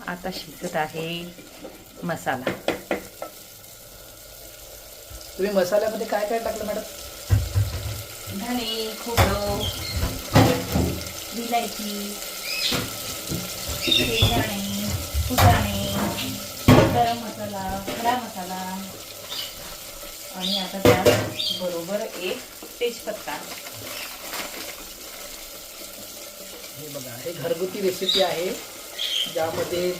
आता शिजत आहे मसाला. तुम्ही मसाल्यामध्ये काय काय टाकलं मॅडम? धने, खोबरं, विलायची, शेंगदाणे, फुटाणे, गरम मसाला, खडा मसाला आणि आता त्यात बरोबर एक तेजपत्ता. हे बघा, हे घरगुती रेसिपी आहे ज्यामध्ये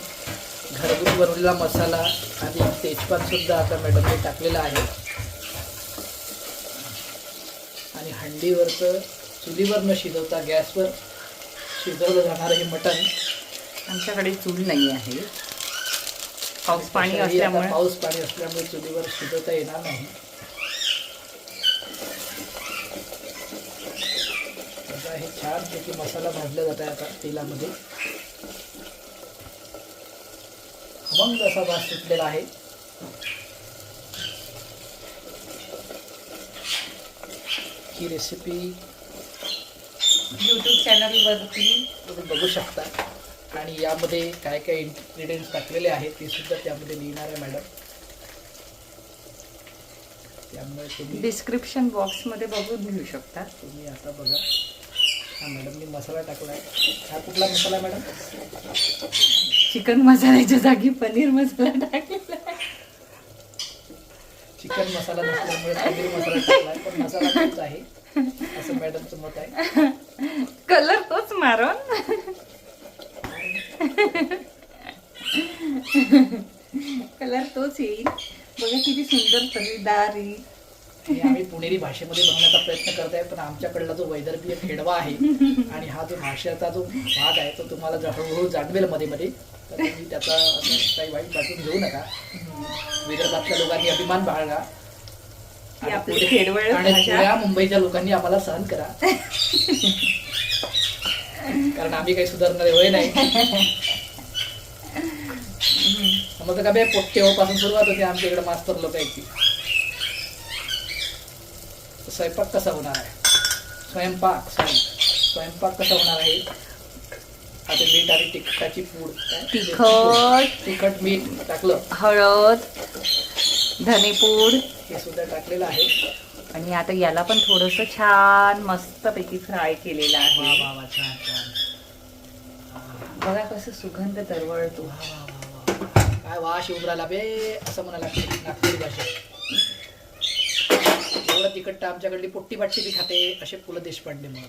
घरगुती बनवलेला मसाला आणि तेजपात सुद्धा आता मॅडमने टाकलेला आहे. आणि हंडीवरचं चुलीवर न शिजवता गॅसवर शिजवलं जाणारं हे मटण. आमच्याकडे चूल नाही आहे, पाऊस पाणी असल्यामुळे चुलीवर शिजवता येणार नाही. आता हे छानपैकी मसाला भाजला जात आहे आता तेलामध्ये. खमंग असा वास सुटलेला आहे. ही रेसिपी यूट्यूब चॅनलवरती तुम्ही बघू शकता आणि यामध्ये काय काय इन्ग्रेडियंट्स टाकलेले आहेत ते सुद्धा त्यामध्ये लिहिणार आहे मॅडम. त्यामुळे तुम्ही डिस्क्रिप्शन बॉक्समध्ये बघून घेऊ शकता. तुम्ही आता बघा, हा मॅडमनी मसाला टाकला आहे. हा कुठला मसाला मॅडम? चिकन मसाल्याच्या जागी पनीर मसाला टाकलेला आहे. चिकन मसाला नसल्यामुळे पनीर मसाला टाकला आहे, पण मसाला तोच आहे असं मॅडमचं मत आहे. कलर तोच मारून कलर तोच येईल. बघा किती सुंदर तर्रीदार येईल. हे आम्ही पुणेरी भाषेमध्ये बनवण्याचा प्रयत्न करत आहे, पण आमच्याकडला जो वैदर्भीय खेडवा आहे आणि हा जो भाषेचा जो भाग आहे तो तुम्हाला हळूहळू जाणवेल मध्ये मध्ये. तर तुम्ही त्याचा असं काही वाईट वाटून घेऊ नका. विदर्भातल्या लोकांनी अभिमान बाळगा आणि मुंबईच्या लोकांनी आम्हाला सहन करा, कारण आम्ही काही सुधारणारे वय नाही. समजलं का बे? तेव्हापासून सुरुवात होती आमच्याकडे मास्तर लोकांची. स्वयंपाक कसा होणार आहे? स्वयंपाक कसा होणार आहे? आता मीठ आणि तिखटाची पूड, तिखट मीठ टाकलं, हळद, धनेपूड हे सुद्धा टाकलेलं आहे. आणि आता याला पण थोडस छान मस्तपैकी फ्राय केलेलं आहे. वा वा वा, छान छान. बघा कसं सुगंध दरवळतो. काय वास येऊन राहिला बे, असं म्हणायला लागते नागपुरी भाषेत. एवढं तिखट आमच्याकडली पोट्टी बाटची बी खाते, असे पु ल देशपांडे म्हणून.